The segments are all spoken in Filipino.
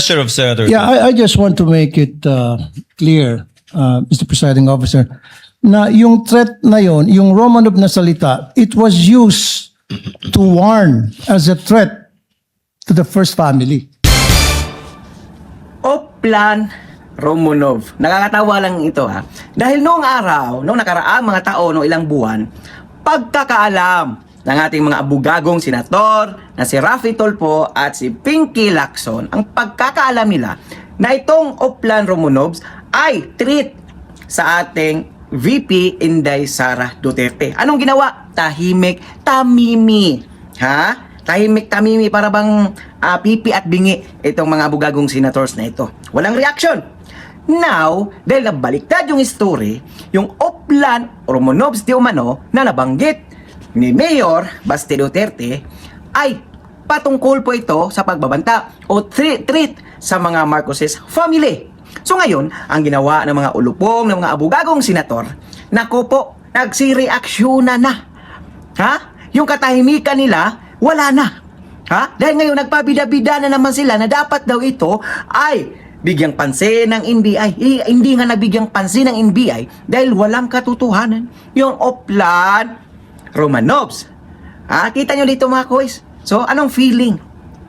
Of Senator. Yeah, I just want to make it clear, Mr. Presiding Officer, na yung threat na yon, yung Romanov na salita, it was used to warn as a threat to the first family. Oplan Romanov. Nakakatawa lang ito ha. Dahil noong araw, noong nakaraang mga taon, noong ilang buwan, pagkakaalam ng ating mga abogagong senator na si Raffy Tulfo at si Pinky Lacson, ang pagkakaalam nila na itong Oplan Romanovs ay treat sa ating VP Inday Sara Duterte. Anong ginawa? Tahimik, tamimi. Ha? Tahimik, tamimi para bang pipi at bingi itong mga abogagong senators na ito. Walang reaction. Now, dahil nabaliktad yung story, yung Oplan Romanovs di umano na nabanggit ni Mayor Baste Duterte ay patungkol po ito sa pagbabanta o treat sa mga Marcoses family. So ngayon, ang ginawa ng mga ulupong ng mga abogagong senator, nako po, nagsireaksyonan na. Ha? Yung katahimikan nila, wala na. Ha? Dahil ngayon, nagpabida-bida na naman sila na dapat daw ito ay bigyang pansin ng NBI. Hindi nga nabigyang pansin ng NBI dahil walang katotohanan. Yung Oplan Romanovs. Ha? Kita nyo dito mga kuys. So, anong feeling?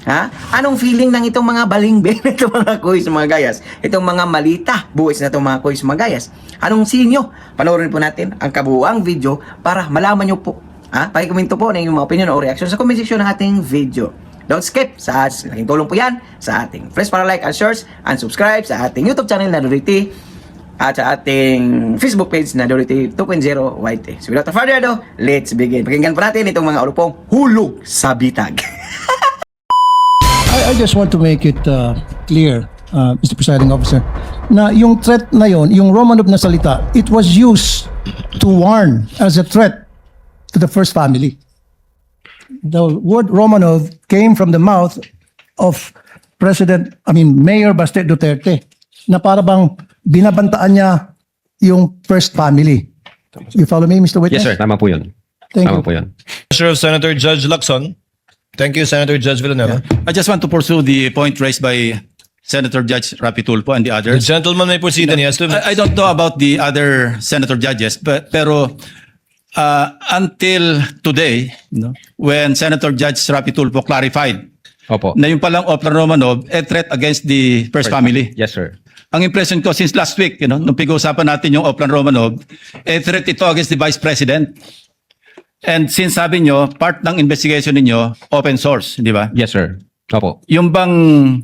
Ha? Anong feeling ng itong mga balingbing, itong mga kuys, mga gayas? Itong mga malita, buwis na itong mga kuys, mga gayas. Anong sinyo? Panoorin po natin ang kabuuang video para malaman nyo po. Ha? Pakikomento po ng inyong mga opinion o reaction sa comment section ng ating video. Don't skip. Laking tulong po yan sa ating friends para like and shares and subscribe sa ating YouTube channel na Dority at sa ating Facebook page na Dority 2.0 YT. So without further ado, let's begin. Pakinggan po natin itong mga ulupong hulog sa bitag. I just want to make it clear, Mr. Presiding Officer, na yung threat na yon, yung Romanov na salita, it was used to warn as a threat to the first family. The word Romanov came from the mouth of Mayor Baste Duterte, na para bang binabantaan niya yung first family. You follow me, Mr. Witness? Yes, sir. Tama po yun. Thank Tama you. po yun. Of Senator Judge Lacson. Thank you, Senator Judge Villanueva. I just want to pursue the point raised by Senator Judge Raffy Tulfo and the The others. gentleman may proceed and he has to. I don't know about the other senator judges, pero until today, when Senator Judge Raffy Tulfo clarified Opo. na yung palang Oplan Romanov, a threat against the first family. Yes, sir. Ang impression ko since last week, nung pag-uusapan natin yung Oplan Romanov, a threat ito against the Vice President. And since sabi nyo, part ng investigation ninyo, open source, di ba? Yes, sir. Opo. Yung bang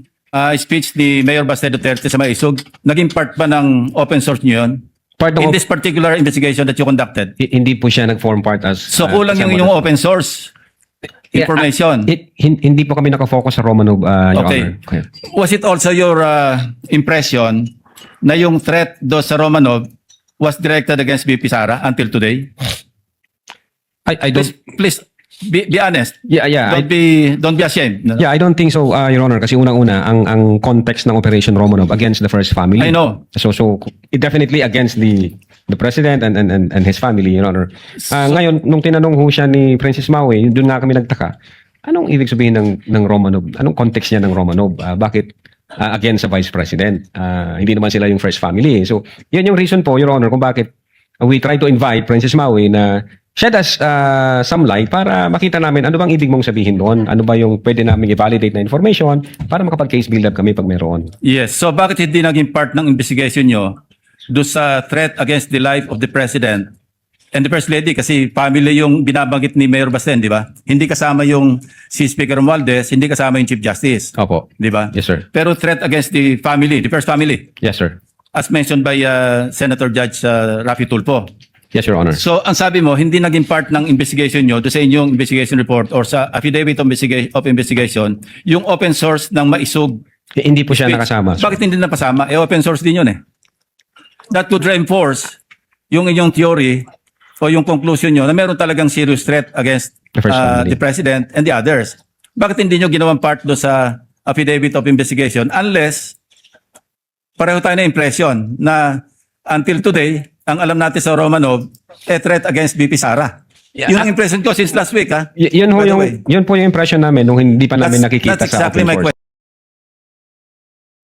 speech ni Mayor Baste Duterte sa Maisog, naging part ba ng open source nyo yun? Part In of, this particular investigation that you conducted? hindi po siya nag-form part as... So kulang yung inyong open source information. Hindi po kami nakafocus sa Romanov, Your Okay. Honor. Okay. Was it also your impression na yung threat do sa Romanov was directed against VP Sara until today? I don't... Please be honest. Yeah. Don't be ashamed. Yeah, I don't think so, Your Honor. Kasi unang-una, ang context ng Operation Romanov against the first family. I know. So it definitely against the President and his family, Your Honor. Ngayon, nung tinanong ho siya ni Princess Maui, doon nga kami nagtaka. Anong ibig sabihin ng Romanov? Anong context niya ng Romanov? Bakit against sa Vice President? Hindi naman sila yung first family. So, yan yung reason po, Your Honor, kung bakit we try to invite Princess Maui na shed us some light para makita namin ano bang ibig mong sabihin doon. Ano ba yung pwede namin i-validate na information para makapag-case build-up kami pag meron. Yes. So bakit hindi naging part ng investigation nyo do sa threat against the life of the President and the First Lady? Kasi family yung binabanggit ni Mayor Basten, di ba? Hindi kasama yung si Speaker Romualdez, hindi kasama yung Chief Justice. Opo. Di ba? Yes, sir. Pero threat against the family, the first family, Yes, sir. as mentioned by Senator Judge Raffy Tulfo. Yes, Your Honor. So, ang sabi mo, hindi naging part ng investigation nyo do sa inyong investigation report or sa affidavit of investigation, yung open source ng Maisog. Hindi po siya nakasama. Bakit hindi napasama? Open source din yun eh. That would reinforce yung inyong theory o yung conclusion nyo na meron talagang serious threat against The first family. the President and the others. Bakit hindi nyo ginawang part do sa affidavit of investigation unless pareho tayo na impression na until today, ang alam natin sa Romanov, a threat against VP Sara. Yeah. Yun ang impression ko since last week, ha? Yun By the way. po yung impression namin nung hindi pa namin nakikita That's sa exactly open my source. question.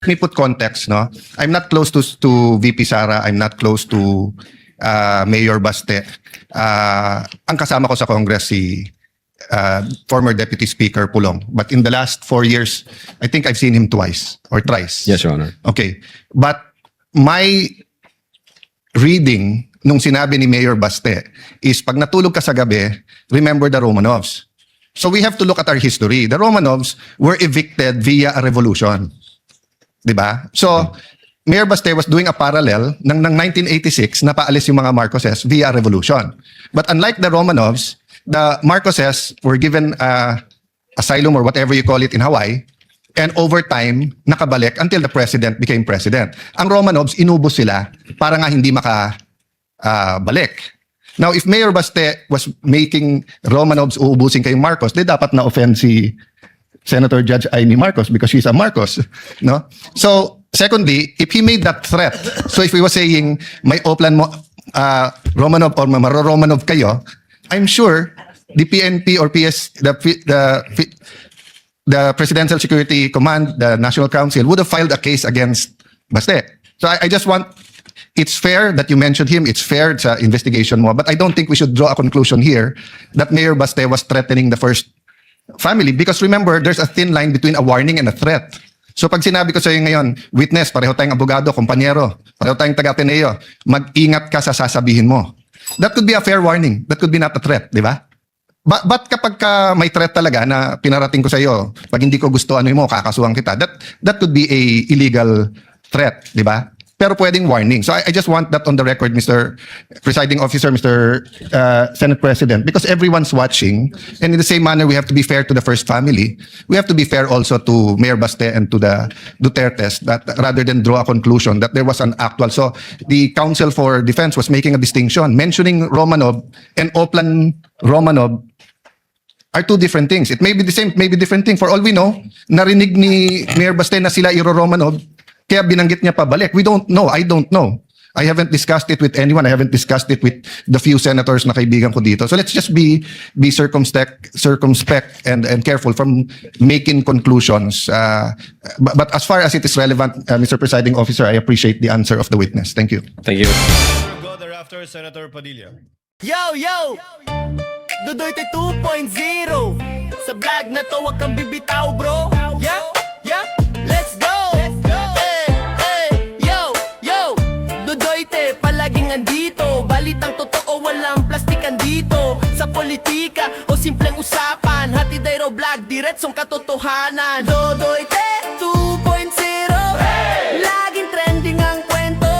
me put context, no? I'm not close to VP Sara. I'm not close to Mayor Baste. Ang kasama ko sa Congress si former Deputy Speaker Pulong. But in the last 4 years, I think I've seen him twice or thrice. Yes, Your Honor. Okay. But my reading nung sinabi ni Mayor Baste is pag natulog ka sa gabi, remember the Romanovs. So we have to look at our history. The Romanovs were evicted via a revolution. Diba? So, Mayor Baste was doing a parallel ng 1986 na paalis yung mga Marcoses via a revolution. But unlike the Romanovs, the Marcoses were given asylum or whatever you call it in Hawaii, and over time, nakabalik until the president became president. Ang Romanovs, inubos sila para nga hindi makabalik. Now, if Mayor Baste was making Romanovs uubusin kay Marcos, di dapat na-offend si Senator Judge Amy Marcos because she's a Marcos. No? So, secondly, if he made that threat, so if he was saying, may Oplan mo, Romanov or Maro-Romanov kayo, I'm sure the PNP or the Presidential Security Command, the National Council, would have filed a case against Baste. So I just want, it's fair that you mentioned him, it's fair sa investigation mo, but I don't think we should draw a conclusion here that Mayor Baste was threatening the first family because remember, there's a thin line between a warning and a threat. So pag sinabi ko sa iyo ngayon, witness, pareho tayong abogado, kumpanyero, pareho tayong taga-Ateneo, mag-ingat ka sa sasabihin mo. That could be a fair warning. That could be not a threat, di ba? But kapag ka may threat talaga na pinarating ko sa iyo, pag hindi ko gusto ano mo, kakasuhan kita, that could be a illegal threat, di ba? Pero pwedeng warning. So I just want that on the record, Mr. Presiding Officer, Mr. Senate President, because everyone's watching, and in the same manner, we have to be fair to the first family. We have to be fair also to Mayor Baste and to the Dutertes, that rather than draw a conclusion that there was an actual. So the Council for Defense was making a distinction, mentioning Romanov and Oplan Romanov are two different things. It may be the same, may be different thing. For all we know, narinig ni Mayor Baste na sila Iro Romanov, kaya binanggit niya pabalik. We don't know. I don't know. I haven't discussed it with anyone. I haven't discussed it with the few senators na kaibigan ko dito. So let's just be circumspect and careful from making conclusions. But as far as it is relevant, Mr. Presiding Officer, I appreciate the answer of the witness. Thank you. Thank you. Go thereafter, Senator Padilla. Yo, yo! Dudoy 2.0 Sa vlog na to, wag kang bibitaw, bro. Yeah, yeah, let's go! Yo, yo! Dudoy palaging andito. Balitang totoo, walang plastikan dito. Sa politika o simpleng usapan, hatid ay vlog, diretsong katotohanan. Dudoy 2.0 Laging trending ang kwento.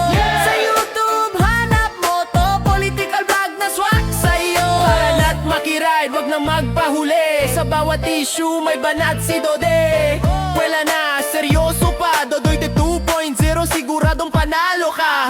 Sa YouTube, hanap mo to. Political vlog na swak sa'yo. Para makiride, wag na magpahuli. Sa bawat issue, may banat si Dode. Wala na, seryoso pa. Dodoy 2.0, siguradong panalo ka.